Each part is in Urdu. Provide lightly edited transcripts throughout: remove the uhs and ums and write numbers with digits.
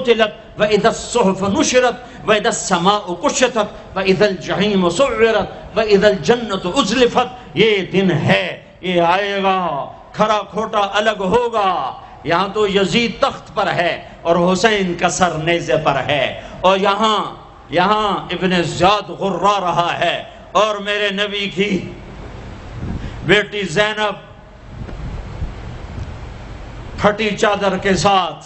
وَإِذَا الصُّحُفُ نُشِرَتْ وَإِذَا السَّمَاءُ كُشِطَتْ وَإِذَا الْجَحِيمُ سُعِّرَتْ وَإِذَا الْجَنَّةُ أُزْلِفَتْ. یہ دن ہے، یہ آئے گا، کھرا کھوٹا الگ ہوگا. یہاں تو یزید تخت پر ہے اور حسین کا سر نیزے پر ہے، اور یہاں ابن زیاد غرا رہا ہے، اور میرے نبی کی بیٹی زینب پھٹی چادر کے ساتھ،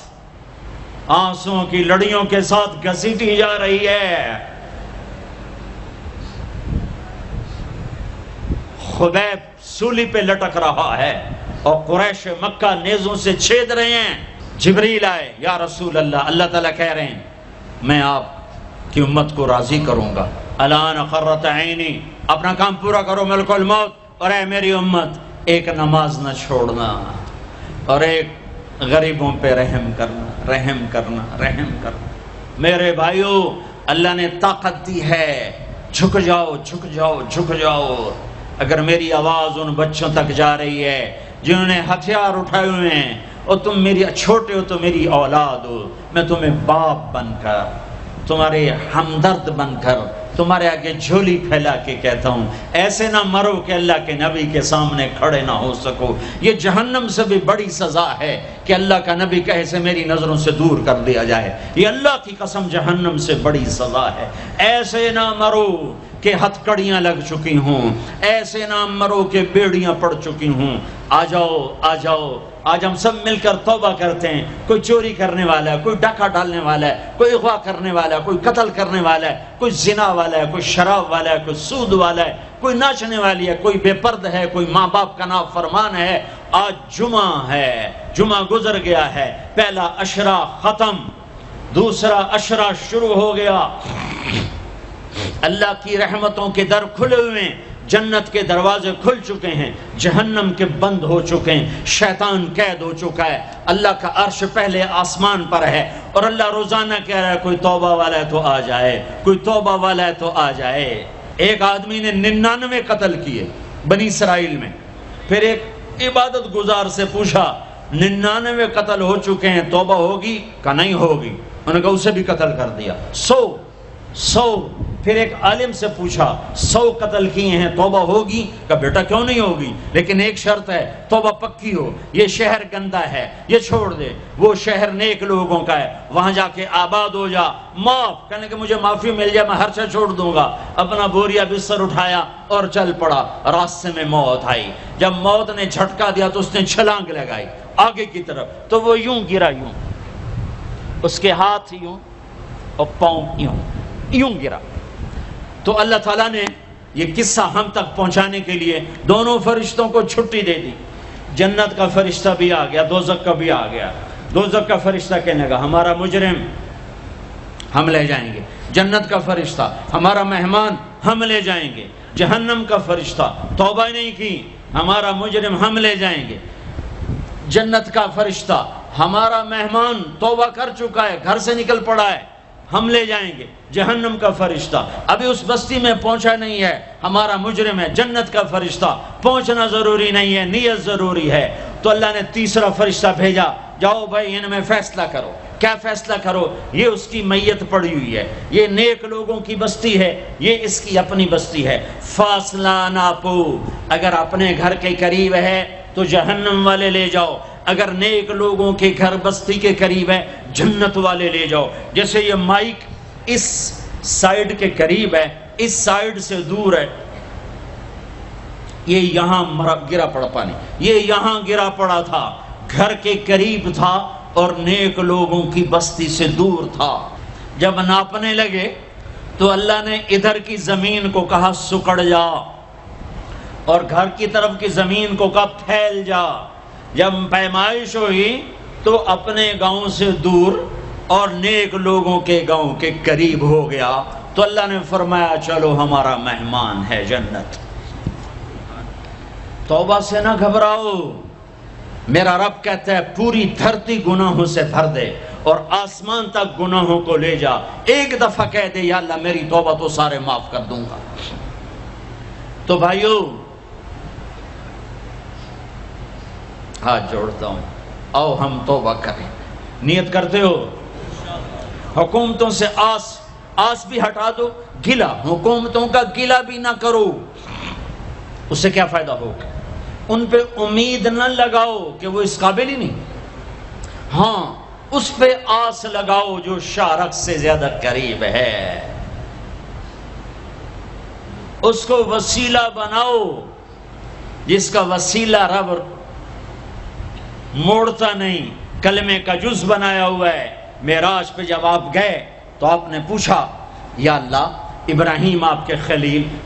آنسوں کی لڑیوں کے ساتھ گھسیٹی جا رہی ہے. خبیب سولی پہ لٹک رہا ہے اور قریش مکہ نیزوں سے چھید رہے ہیں. جبریل آئے، یا رسول اللہ، اللہ تعالیٰ کہہ رہے ہیں میں آپ کی امت کو راضی کروں گا. الان قرۃ عینی، اپنا کام پورا کرو ملک الموت. اور اے میری امت، ایک نماز نہ چھوڑنا، اور ایک غریبوں پہ رحم کرنا، رحم کرنا، رحم کرنا. میرے بھائیو، اللہ نے طاقت دی ہے، جھک جاؤ، جھک جاؤ، جھک جاؤ. اگر میری آواز ان بچوں تک جا رہی ہے جنہوں نے ہتھیار اٹھائے ہوئے ہیں، اور تم میری چھوٹے ہو تو میری اولاد ہو، میں تمہیں باپ بن کر، تمہارے ہمدرد بن کر، تمہارے آگے جھولی پھیلا کے کہتا ہوں، ایسے نہ مرو کہ اللہ کے نبی کے سامنے کھڑے نہ ہو سکو. یہ جہنم سے بھی بڑی سزا ہے کہ اللہ کا نبی کہے سے میری نظروں سے دور کر دیا جائے. یہ اللہ کی قسم جہنم سے بڑی سزا ہے. ایسے نہ مرو کہ ہتھکڑیاں لگ چکی ہوں، ایسے نہ مرو کہ بیڑیاں پڑ چکی ہوں. آ جاؤ، آ جاؤ، آج ہم سب مل کر توبہ کرتے ہیں. کوئی چوری کرنے والا ہے، کوئی ڈاکہ ڈالنے والا ہے، کوئی اغوا کرنے والا ہے، کوئی قتل کرنے والا ہے، کوئی زنا والا ہے، کوئی شراب والا ہے، کوئی سود والا ہے، کوئی ناچنے والی ہے، کوئی بے پرد ہے، کوئی ماں باپ کا نافرمان ہے. آج جمعہ ہے، جمعہ گزر گیا ہے، پہلا عشرہ ختم، دوسرا عشرہ شروع ہو گیا. اللہ کی رحمتوں کے در کھلے ہوئے ہیں، جنت کے دروازے کھل چکے ہیں، جہنم کے بند ہو چکے ہیں، شیطان قید ہو چکا ہے. اللہ کا عرش پہلے آسمان پر ہے، اور اللہ روزانہ کہہ رہا ہے کوئی توبہ والا ہے تو آ جائے، کوئی توبہ والا ہے تو آ جائے. ایک آدمی نے 99 قتل کیے بنی اسرائیل میں. پھر ایک عبادت گزار سے پوچھا 99 قتل ہو چکے ہیں، توبہ ہوگی؟ کہ نہیں ہوگی. انہوں نے کہا اسے بھی قتل کر دیا. 100. پھر ایک عالم سے پوچھا 100 قتل کیے ہیں، توبہ ہوگی؟ کہا بیٹا کیوں نہیں ہوگی، لیکن ایک شرط ہے، توبہ پکی ہو. یہ شہر گندا ہے، یہ چھوڑ دے. وہ شہر نیک لوگوں کا ہے، وہاں جا کے آباد ہو جا. معاف کہنے کہ مجھے معافی مل جائے میں ہر چیز چھوڑ دوں گا. اپنا بوریا بستر اٹھایا اور چل پڑا. راستے میں موت آئی. جب موت نے جھٹکا دیا تو اس نے چھلانگ لگائی آگے کی طرف، تو وہ یوں گرا، یوں، اس کے ہاتھ یوں اور پاؤں یوں گرا. تو اللہ تعالیٰ نے یہ قصہ ہم تک پہنچانے کے لیے دونوں فرشتوں کو چھٹی دے دی. جنت کا فرشتہ بھی آ گیا، دوزخ کا بھی آ گیا. دوزخ کا فرشتہ کہنے لگا ہمارا مجرم ہم لے جائیں گے. جنت کا فرشتہ ہمارا مہمان ہم لے جائیں گے. جہنم کا فرشتہ توبہ نہیں کی، ہمارا مجرم ہم لے جائیں گے. جنت کا فرشتہ ہمارا مہمان توبہ کر چکا ہے، گھر سے نکل پڑا ہے، ہم لے جائیں گے. جہنم کا فرشتہ ابھی اس بستی میں پہنچا نہیں ہے، ہمارا مجرم ہے. جنت کا فرشتہ پہنچنا ضروری نہیں ہے، نیت ضروری ہے. تو اللہ نے تیسرا فرشتہ بھیجا، جاؤ بھائی ان میں فیصلہ کرو. کیا فیصلہ کرو؟ یہ اس کی میت پڑی ہوئی ہے، یہ نیک لوگوں کی بستی ہے، یہ اس کی اپنی بستی ہے. فاصلہ ناپو، اگر اپنے گھر کے قریب ہے تو جہنم والے لے جاؤ، اگر نیک لوگوں کے گھر بستی کے قریب ہے جنت والے لے جاؤ. جیسے یہ مائک اس سائیڈ کے قریب ہے، اس سائیڈ سے دور ہے، یہ یہاں گرا پڑا پانی، یہ یہاں گرا پڑا تھا، گھر کے قریب تھا اور نیک لوگوں کی بستی سے دور تھا. جب ناپنے لگے تو اللہ نے ادھر کی زمین کو کہا سکڑ جا، اور گھر کی طرف کی زمین کو کہا پھیل جا. جب پیمائش ہوئی تو اپنے گاؤں سے دور اور نیک لوگوں کے گاؤں کے قریب ہو گیا. تو اللہ نے فرمایا چلو ہمارا مہمان ہے جنت. توبہ سے نہ گھبراؤ، میرا رب کہتا ہے پوری دھرتی گناہوں سے بھر دے اور آسمان تک گناہوں کو لے جا. ایک دفعہ کہہ دے یا اللہ میری توبہ تو سارے معاف کر دوں گا. تو بھائیو ہاتھ جوڑتا ہوں، آؤ ہم توبہ کریں. نیت کرتے ہو؟ حکومتوں سے آس بھی ہٹا دو، گلا حکومتوں کا گلا بھی نہ کرو، اس سے کیا فائدہ ہوگا؟ ان پہ امید نہ لگاؤ کہ وہ اس قابل ہی نہیں، ہاں اس پہ آس لگاؤ جو شارک سے زیادہ قریب ہے، اس کو وسیلہ بناؤ جس کا وسیلہ رب موڑتا نہیں، کلمے کا جز بنایا ہوا ہے۔ معراج پہ جب آپ گئے تو آپ نے پوچھا یا اللہ ابراہیم آپ کے خلیل